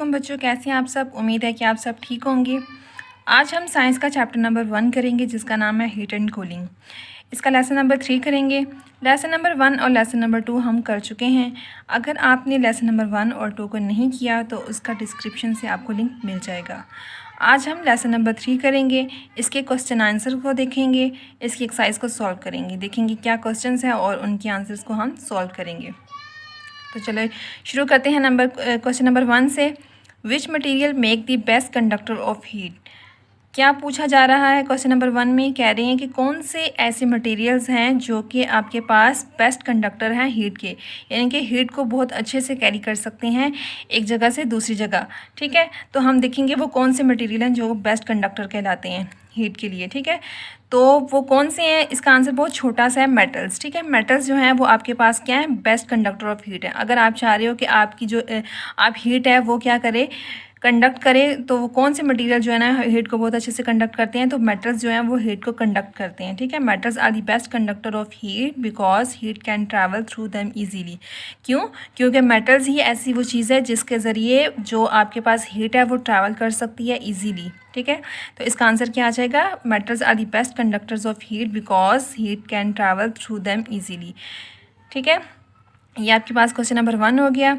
वालेकुम बच्चों, कैसे हैं आप सब। उम्मीद है कि आप सब ठीक होंगे। आज हम साइंस का चैप्टर नंबर 1 करेंगे जिसका नाम है हीट एंड कूलिंग। इसका लेसन नंबर 3 करेंगे। लेसन नंबर 1 और लेसन नंबर 2 हम कर चुके हैं। अगर आपने लेसन नंबर 1 और 2 को नहीं किया तो उसका डिस्क्रिप्शन से आपको लिंक मिल जाएगा। आज हम लेसन नंबर 3 करेंगे। इसके क्वेश्चन आंसर को देखेंगे, इसकी एक्सरसाइज को सॉल्व करेंगे, देखेंगे क्या क्वेश्चन हैं और उनके आंसर्स को हम सॉल्व करेंगे। तो चलो शुरू करते हैं क्वेश्चन नंबर 1 से। Which material make the best conductor of heat. क्या पूछा जा रहा है क्वेश्चन नंबर 1 में, कह रहे हैं कि कौन से ऐसे मटेरियल्स हैं जो कि आपके पास बेस्ट कंडक्टर हैं हीट के, यानी कि हीट को बहुत अच्छे से कैरी कर सकते हैं एक जगह से दूसरी जगह। ठीक है, तो हम देखेंगे वो कौन से मटेरियल हैं जो बेस्ट कंडक्टर कहलाते हैं हीट के लिए। ठीक है, तो वो कौन से हैं, इसका आंसर बहुत छोटा सा है, मेटल्स। ठीक है, मेटल्स जो हैं वो आपके पास क्या है, बेस्ट कंडक्टर ऑफ हीट है। अगर आप चाह रहे हो कि आपकी जो आप हीट है वो क्या करे, कंडक्ट करे, तो वो कौन से मटेरियल जो है ना हीट को बहुत अच्छे से कंडक्ट करते हैं, तो मेटल्स जो हैं वो हीट को कंडक्ट करते हैं। ठीक है, metals are the best conductor of heat because heat can travel through them easily. क्यों? क्योंकि मेटल्स ही ऐसी वो चीज़ है जिसके ज़रिए जो आपके पास हीट है वो ट्रैवल कर सकती है ईजीली। ठीक है, तो इसका आंसर क्या आ जाएगा, metals are the best conductors of heat because heat can travel through them easily. ठीक है, ये आपके पास क्वेश्चन नंबर 1 हो गया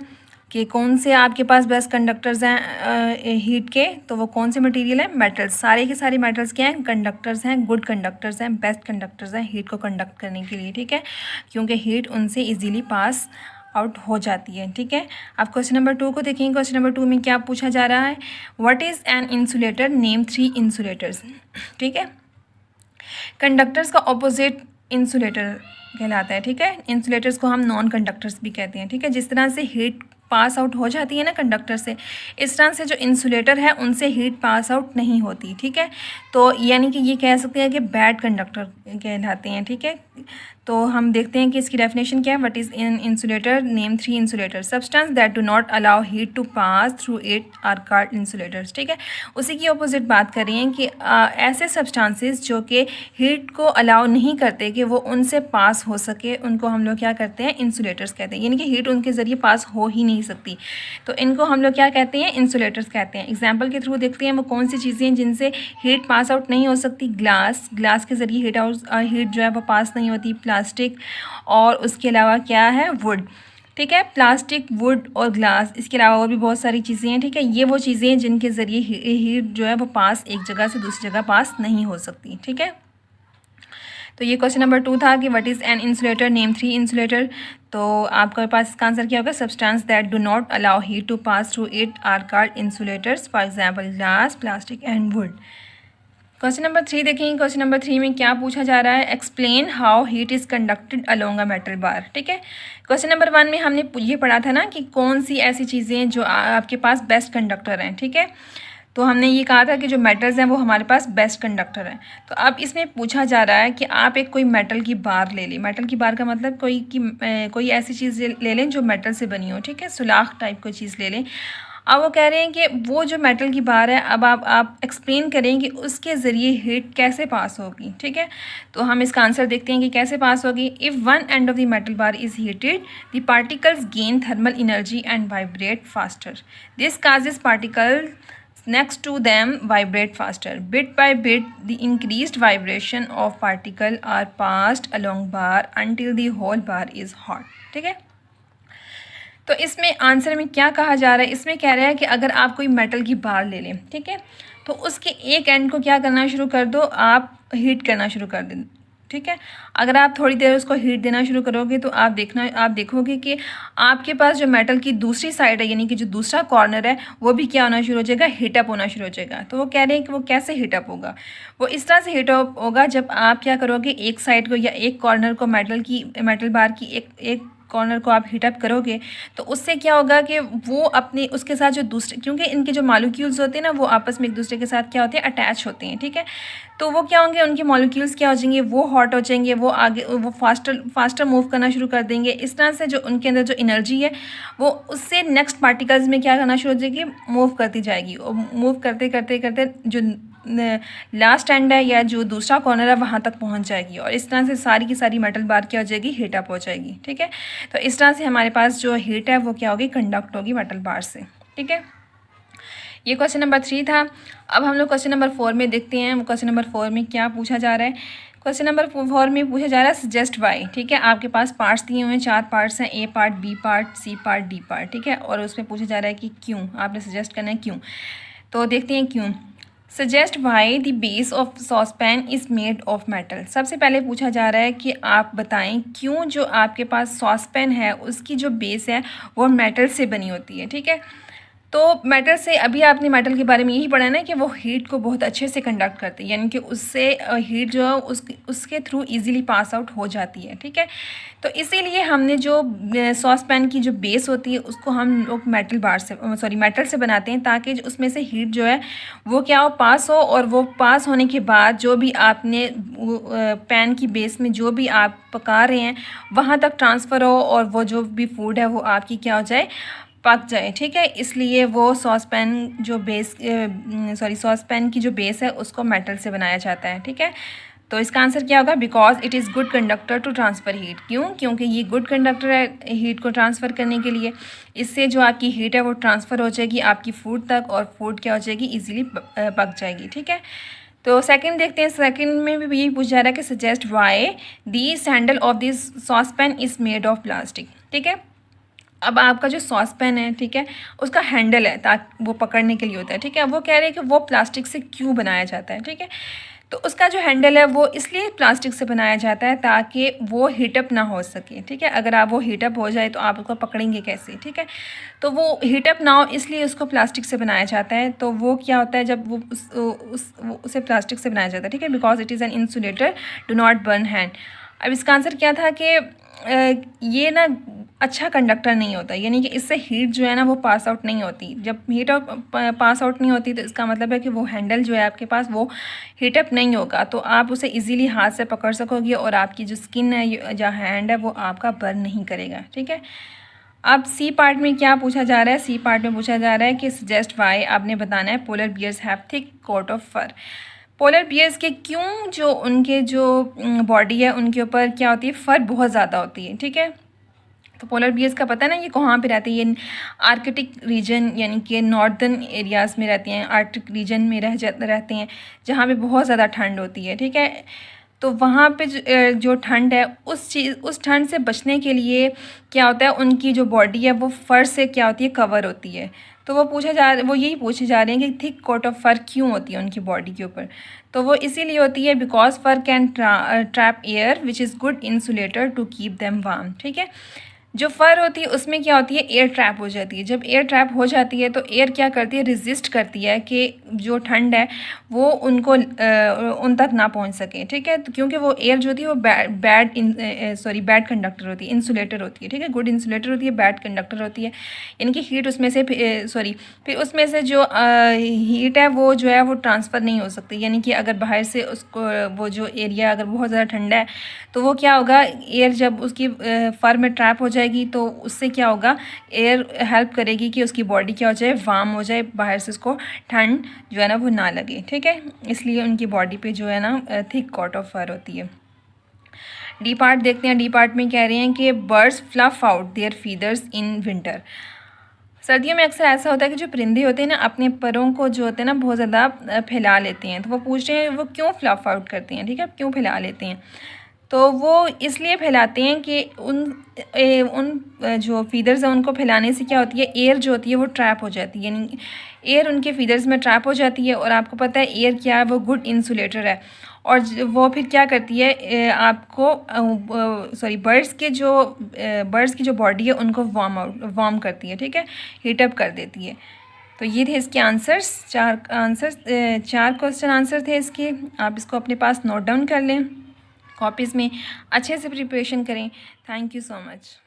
कि कौन से आपके पास बेस्ट कंडक्टर्स हैं हीट के, तो वो कौन से मटेरियल हैं, मेटल्स। सारे के सारे मेटल्स क्या हैं, कंडक्टर्स हैं, गुड कंडक्टर्स हैं, बेस्ट कंडक्टर्स हैं हीट को कंडक्ट करने के लिए। ठीक है, क्योंकि हीट उनसे इजीली पास आउट हो जाती है। ठीक है, अब क्वेश्चन नंबर 2 को देखेंगे। क्वेश्चन नंबर 2 में क्या पूछा जा रहा है, what is an insulator, name 3 insulators. ठीक है, कंडक्टर्स का ऑपोजिट इंसुलेटर कहलाता है। ठीक है, इंसुलेटर्स को हम नॉन कंडक्टर्स भी कहते हैं। ठीक है, जिस तरह से हीट पास आउट हो जाती है ना कंडक्टर से, इस तरह से जो इंसुलेटर है उनसे हीट पास आउट नहीं होती। ठीक है, तो यानी कि ये कह सकते हैं कि बैड कंडक्टर कहलाते हैं। ठीक है, तो हम देखते हैं कि इसकी डेफिनेशन क्या है। What is an insulator, name 3 insulator. Substance that do not allow heat to pass through it are called insulators. ठीक है, उसी की अपोजिट बात कर रही हैं कि ऐसे सब्सटेंसेस जो कि हीट को अलाउ नहीं करते कि वो उनसे पास हो सके, उनको हम लोग क्या करते हैं, इंसुलेटर्स कहते हैं। यानी कि हीट उनके ज़रिए पास हो ही नहीं सकती, तो इनको हम लोग क्या कहते हैं, इंसुलेटर्स कहते हैं। एग्जाम्पल के थ्रू देखते हैं वो कौन सी चीज़ें हैं जिनसे हीट पास आउट नहीं हो सकती। ग्लास के ज़रिए हीट जो है वो पास नहीं होती। प्लास्टिक, और उसके अलावा क्या है, वुड। ठीक है, प्लास्टिक, वुड और ग्लास, इसके अलावा और भी बहुत सारी चीज़ें हैं। ठीक है, ये वो चीज़ें हैं जिनके ज़रिए हीट जो है वो पास एक जगह से दूसरी जगह पास नहीं हो सकती। ठीक है, तो ये क्वेश्चन नंबर 2 था कि what is an insulator, name 3 insulator. तो आपके पास इसका आंसर क्या होगा, substance that do not allow heat to pass through it are called insulators, for example glass, plastic and wood. Question number 3 देखेंगे। क्वेश्चन नंबर 3 में क्या पूछा जा रहा है, explain how heat is conducted along a metal bar. ठीक है, question number 1 में हमने ये पढ़ा था ना कि कौन सी ऐसी चीज़ें जो आपके पास बेस्ट कंडक्टर हैं। ठीक है, तो हमने ये कहा था कि जो मेटल्स हैं वो हमारे पास बेस्ट कंडक्टर हैं। तो अब इसमें पूछा जा रहा है कि आप एक कोई मेटल की बार ले लें। मेटल की बार का मतलब कोई ऐसी चीज़ ले लें जो मेटल से बनी हो। ठीक है, सुलाख टाइप कोई चीज़ ले लें। अब वो कह रहे हैं कि वो जो मेटल की बार है, अब आप एक्सप्लेन करें कि उसके ज़रिए हीट कैसे पास होगी। ठीक है, तो हम इसका आंसर देखते हैं कि कैसे पास होगी। If one end of the metal bar is heated, the particles gain thermal energy and vibrate faster. This causes particle next to them vibrate faster. Bit by bit, the increased vibration of particle are passed along bar until the whole bar is hot. ठीक है, तो इसमें answer में क्या कहा जा रहा है, इसमें कह रहा है कि अगर आप कोई मेटल की बार ले लें, ठीक है, तो उसके एक एंड को क्या करना शुरू कर दो, आप हीट करना शुरू कर दें। ठीक है, अगर आप थोड़ी देर उसको हीट देना शुरू करोगे तो आप देखोगे कि आपके पास जो मेटल की दूसरी साइड है, यानी कि जो दूसरा कॉर्नर है, वो भी क्या होना शुरू हो जाएगा, हीटअप होना शुरू हो जाएगा। तो वो कह रहे हैं कि वो कैसे हीटअप होगा, वो इस तरह से हीटअप होगा जब आप क्या करोगे, एक साइड को या एक कॉर्नर को मेटल बार की एक कॉर्नर को आप हीटअप करोगे, तो उससे क्या होगा कि वो अपने उसके साथ जो दूसरे, क्योंकि इनके जो मॉलिक्यूल्स होते हैं ना वो आपस में एक दूसरे के साथ क्या होते हैं, अटैच होते हैं। ठीक है, तो वो क्या होंगे, उनके मॉलिक्यूल्स क्या हो जाएंगे, वो हॉट हो जाएंगे, वो आगे वो फास्टर मूव करना शुरू कर देंगे। इस तरह से जो उनके अंदर जो एनर्जी है वो उससे नेक्स्ट पार्टिकल्स में क्या करना शुरू हो जाएगी, मूव करती जाएगी। और मूव करते करते करते जो लास्ट एंड है या जो दूसरा कॉर्नर है वहाँ तक पहुँच जाएगी, और इस तरह से सारी की सारी मेटल बार क्या हो जाएगी, हीटअप हो जाएगी। ठीक है, तो इस तरह से हमारे पास जो हीट है वो क्या होगी, कंडक्ट होगी मेटल बार से। ठीक है, ये क्वेश्चन नंबर 3 था। अब हम लोग क्वेश्चन नंबर 4 में देखते हैं क्वेश्चन नंबर 4 में क्या पूछा जा रहा है। क्वेश्चन नंबर 4 में पूछा जा रहा है सजेस्ट वाई। ठीक है, आपके पास पार्ट्स दिए हुए हैं, 4 पार्ट्स हैं, A part, B part, C part, D part. ठीक है, और उसमें पूछा जा रहा है कि क्यों, आपने सजेस्ट करना है क्यों। तो देखते हैं क्यों। Suggest why the base of saucepan is made of metal. सबसे पहले पूछा जा रहा है कि आप बताएं क्यों जो आपके पास सॉसपैन है उसकी जो बेस है वो मेटल से बनी होती है। ठीक है, तो मेटल से, अभी आपने मेटल के बारे में यही पढ़ा ना कि वो हीट को बहुत अच्छे से कंडक्ट करते हैं, यानी कि उससे हीट जो है उसके थ्रू इजीली पास आउट हो जाती है। ठीक है, तो इसीलिए हमने जो सॉस पैन की जो बेस होती है उसको हम लोग मेटल से बनाते हैं, ताकि उसमें से हीट जो है वो क्या हो, पास हो, और वो पास होने के बाद जो भी आपने पैन की बेस में जो भी आप पका रहे हैं वहाँ तक ट्रांसफ़र हो, और वो जो भी फूड है वो आपकी क्या हो जाए, पक जाए। ठीक है, इसलिए वो सॉस पैन की जो बेस है उसको मेटल से बनाया जाता है। ठीक है, तो इसका आंसर क्या होगा, because it is good conductor to transfer heat. क्यों, क्योंकि ये गुड कंडक्टर है हीट को ट्रांसफ़र करने के लिए। इससे जो आपकी हीट है वो ट्रांसफ़र हो जाएगी आपकी फूड तक, और फूड क्या हो जाएगी, ईजिली पक जाएगी। ठीक है, तो सेकंड देखते हैं। सेकंड में भी यही पूछा जा रहा है कि suggest why the sandal of this saucepan is made of plastic. ठीक है, अब आपका जो सॉस पैन है, ठीक है, उसका हैंडल है ताकि वो पकड़ने के लिए होता है। ठीक है, वो कह रहे हैं कि वो प्लास्टिक से क्यों बनाया जाता है। ठीक है, तो उसका जो हैंडल है वो इसलिए प्लास्टिक से बनाया जाता है ताकि वो हीटअप ना हो सके। ठीक है, अगर आप वो हीटअप हो जाए तो आप उसको पकड़ेंगे कैसे। ठीक है, तो वो हीटअप ना हो इसलिए उसको प्लास्टिक से बनाया जाता है। तो वो क्या होता है जब वो उसे प्लास्टिक से बनाया जाता है। ठीक है, because it is an insulator, do not burn hand. अब इसका आंसर क्या था कि ये ना अच्छा कंडक्टर नहीं होता, यानी कि इससे हीट जो है ना वो पास आउट नहीं होती। जब हीट पास आउट नहीं होती तो इसका मतलब है कि वो हैंडल जो है आपके पास वो हीटअप नहीं होगा, तो आप उसे इजीली हाथ से पकड़ सकोगे, और आपकी जो स्किन है या हैंड है वो आपका बर्न नहीं करेगा। ठीक है, अब सी पार्ट में क्या पूछा जा रहा है। सी पार्ट में पूछा जा रहा है कि सजेस्ट वाई, आपने बताना है polar bears have thick coat of fur. Polar bears के क्यों जो उनके जो बॉडी है उनके ऊपर क्या होती है, फर बहुत ज़्यादा होती है। ठीक है, तो पोलर बियर्स का पता है ना ये कहाँ पे रहती है, ये आर्कटिक रीजन यानी कि नॉर्दर्न एरियाज़ में रहती हैं, आर्कटिक रीजन में रहते हैं जहाँ पे बहुत ज़्यादा ठंड होती है। ठीक है, तो वहाँ पे जो ठंड है उस ठंड से बचने के लिए क्या होता है, उनकी जो बॉडी है वो फर से क्या होती है, कवर होती है। तो वो यही पूछे जा रहे हैं कि थिक कोट ऑफ फर क्यों होती है उनकी बॉडी के ऊपर। तो वो इसीलिए होती है because fur can trap air which is good insulator to keep them warm. ठीक है, जो फर होती है उसमें क्या होती है, एयर ट्रैप हो जाती है। जब एयर ट्रैप हो जाती है तो एयर क्या करती है, रेजिस्ट करती है कि जो ठंड है वो उनको उन तक ना पहुंच सके। ठीक है, तो क्योंकि वो एयर जो होती है वो बैड कंडक्टर होती है, इंसुलेटर होती है। ठीक है, गुड इंसुलेटर होती है, बैड कंडक्टर होती है, यानी कि हीट उसमें से फिर उसमें से जो हीट है वो जो है वो ट्रांसफ़र नहीं हो सकती, यानी कि अगर बाहर से उसको वो जो एरिया अगर बहुत ज़्यादा ठंडा है तो वो क्या होगा, एयर जब उसकी फर में ट्रैप हो जाएगी तो उससे क्या होगा, एयर हेल्प करेगी कि उसकी बॉडी क्या हो जाए, वार्म हो जाए, बाहर से उसको ठंड जो है ना वो ना लगे। ठीक है, इसलिए उनकी बॉडी पे जो है ना थिक कोट ऑफ फर होती है। डी पार्ट देखते हैं। डी पार्ट में कह रहे हैं कि birds fluff out their feathers in winter. सर्दियों में अक्सर ऐसा होता है कि जो परिंदे होते हैं ना अपने परों को जो होते हैं ना बहुत ज़्यादा फैला लेते हैं। तो वो पूछ रहे हैं वो क्यों फ्लफ आउट करते हैं। ठीक है, क्यों फैला लेते हैं, तो वो इसलिए फैलाते हैं कि उन जो फीदर्स हैं उनको फैलाने से क्या होती है, एयर जो होती है वो ट्रैप हो जाती है, यानी एयर उनके फीदर्स में ट्रैप हो जाती है। और आपको पता है एयर क्या है, वो गुड इंसुलेटर है, और वो फिर क्या करती है, आपको बर्ड्स की जो बॉडी है उनको वार्म करती है। ठीक है, हीटअप कर देती है। तो ये थे इसके आंसर्स, 4 क्वेश्चन आंसर थे इसके। आप इसको अपने पास नोट डाउन कर लें, कॉपीज़ में अच्छे से प्रिपरेशन करें। Thank you so much.